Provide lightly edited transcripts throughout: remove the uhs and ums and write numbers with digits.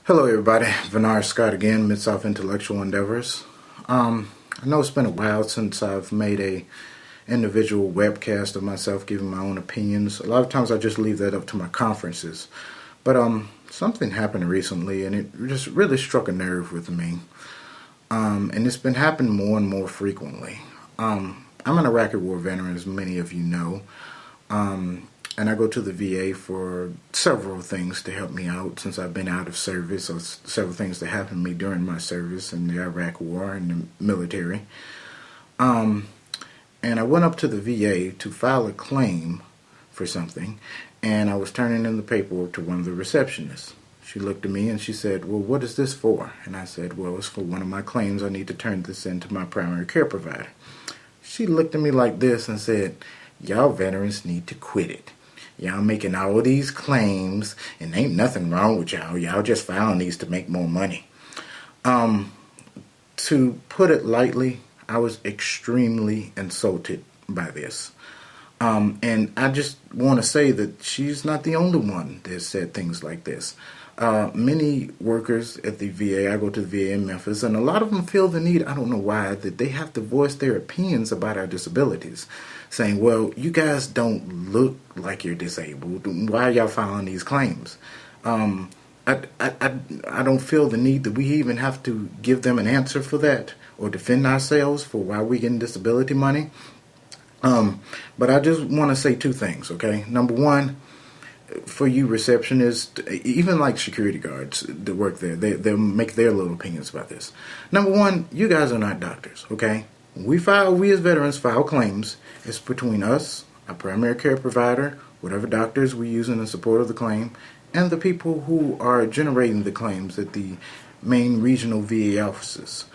Hello everybody, Vinar Scott again, Mid-South Intellectual Endeavors. I know it's been a while since I've made a individual webcast of myself giving my own opinions. A lot of times I just leave that up to my conferences. But something happened recently and it just really struck a nerve with me. And it's been happening more and more frequently. I'm an Iraqi war veteran, as many of you know. And I go to the VA for several things to help me out since I've been out of service, or several things that happened to me during my service in the Iraq War and the military. And I went up to the VA to file a claim for something, and I was turning in the paperwork to one of the receptionists. She looked at me and she said, "Well, what is this for?" And I said, "Well, it's for one of my claims. I need to turn this in to my primary care provider." She looked at me like this and said, "Y'all veterans need to quit it. Y'all making all these claims, and ain't nothing wrong with y'all. Y'all just filing these to make more money." To put it lightly, I was extremely insulted by this. And I just want to say that she's not the only one that said things like this. Many workers at the VA, I go to the VA in Memphis, and a lot of them feel the need, I don't know why, that they have to voice their opinions about our disabilities, saying, "Well, you guys don't look like you're disabled. Why are y'all filing these claims?" I don't feel the need that we even have to give them an answer for that or defend ourselves for why we're getting disability money. But I just want to say two things, okay? Number one, for you receptionists, even like security guards that work there, they'll make their little opinions about this. Number one, you guys are not doctors, okay? We as veterans file claims. It's between us, our primary care provider, whatever doctors we use in support of the claim, and the people who are generating the claims at the main regional VA offices.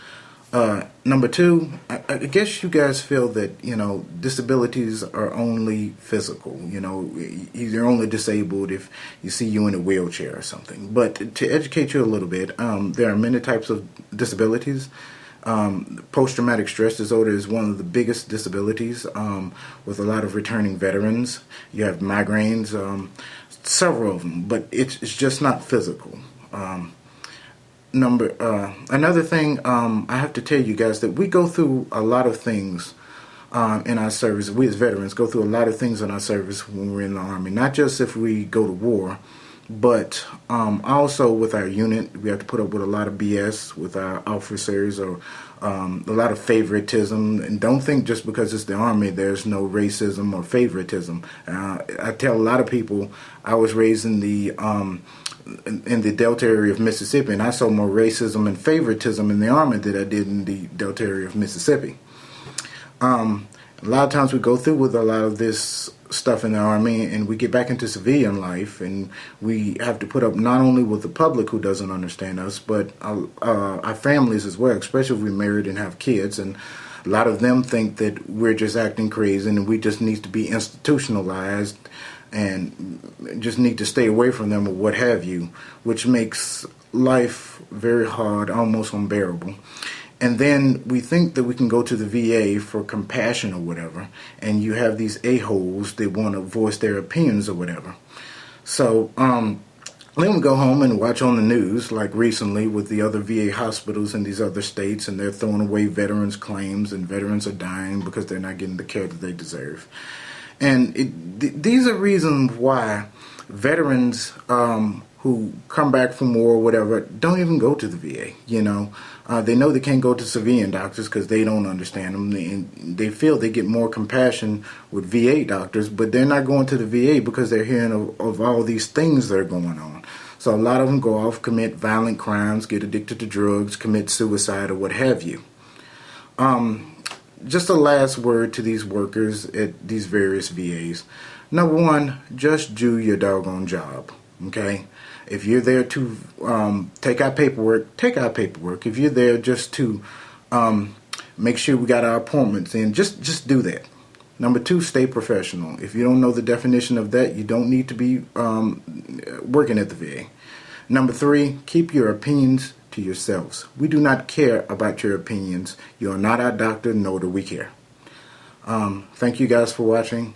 Number two, I guess you guys feel that, disabilities are only physical. You're only disabled if you see you in a wheelchair or something. But to educate you a little bit, there are many types of disabilities. Post-traumatic stress disorder is one of the biggest disabilities with a lot of returning veterans. You have migraines, several of them, but it's just not physical. Another thing, I have to tell you guys that we go through a lot of things in our service. We as veterans go through a lot of things in our service when we're in the Army, not just if we go to war, but also with our unit. We have to put up with a lot of BS with our officers, or a lot of favoritism. And don't think just because it's the Army there's no racism or favoritism. I tell a lot of people I was raised in the Delta area of Mississippi, and I saw more racism and favoritism in the Army than I did in the Delta area of Mississippi. A lot of times we go through with a lot of this stuff in the Army, and we get back into civilian life, and we have to put up not only with the public who doesn't understand us, but our families as well, especially if we're married and have kids. And a lot of them think that we're just acting crazy and we just need to be institutionalized and just need to stay away from them or what have you, which makes life very hard, almost unbearable. And then we think that we can go to the VA for compassion or whatever, and you have these a-holes that want to voice their opinions or whatever. So then we go home and watch on the news, like recently with the other VA hospitals in these other states, and they're throwing away veterans' claims, and veterans are dying because they're not getting the care that they deserve. And these are reasons why veterans who come back from war or whatever don't even go to the VA. They know they can't go to civilian doctors because they don't understand them. They feel they get more compassion with VA doctors, but they're not going to the VA because they're hearing of all these things that are going on. So a lot of them go off, commit violent crimes, get addicted to drugs, commit suicide or what have you. Just a last word to these workers at these various VAs. Number one, just do your doggone job, okay? If you're there to take our paperwork, take our paperwork. If you're there just to make sure we got our appointments in, just do that. Number two, stay professional. If you don't know the definition of that, you don't need to be working at the VA. Number three, keep your opinions to yourselves. We do not care about your opinions. You are not our doctor, nor do we care. Thank you guys for watching.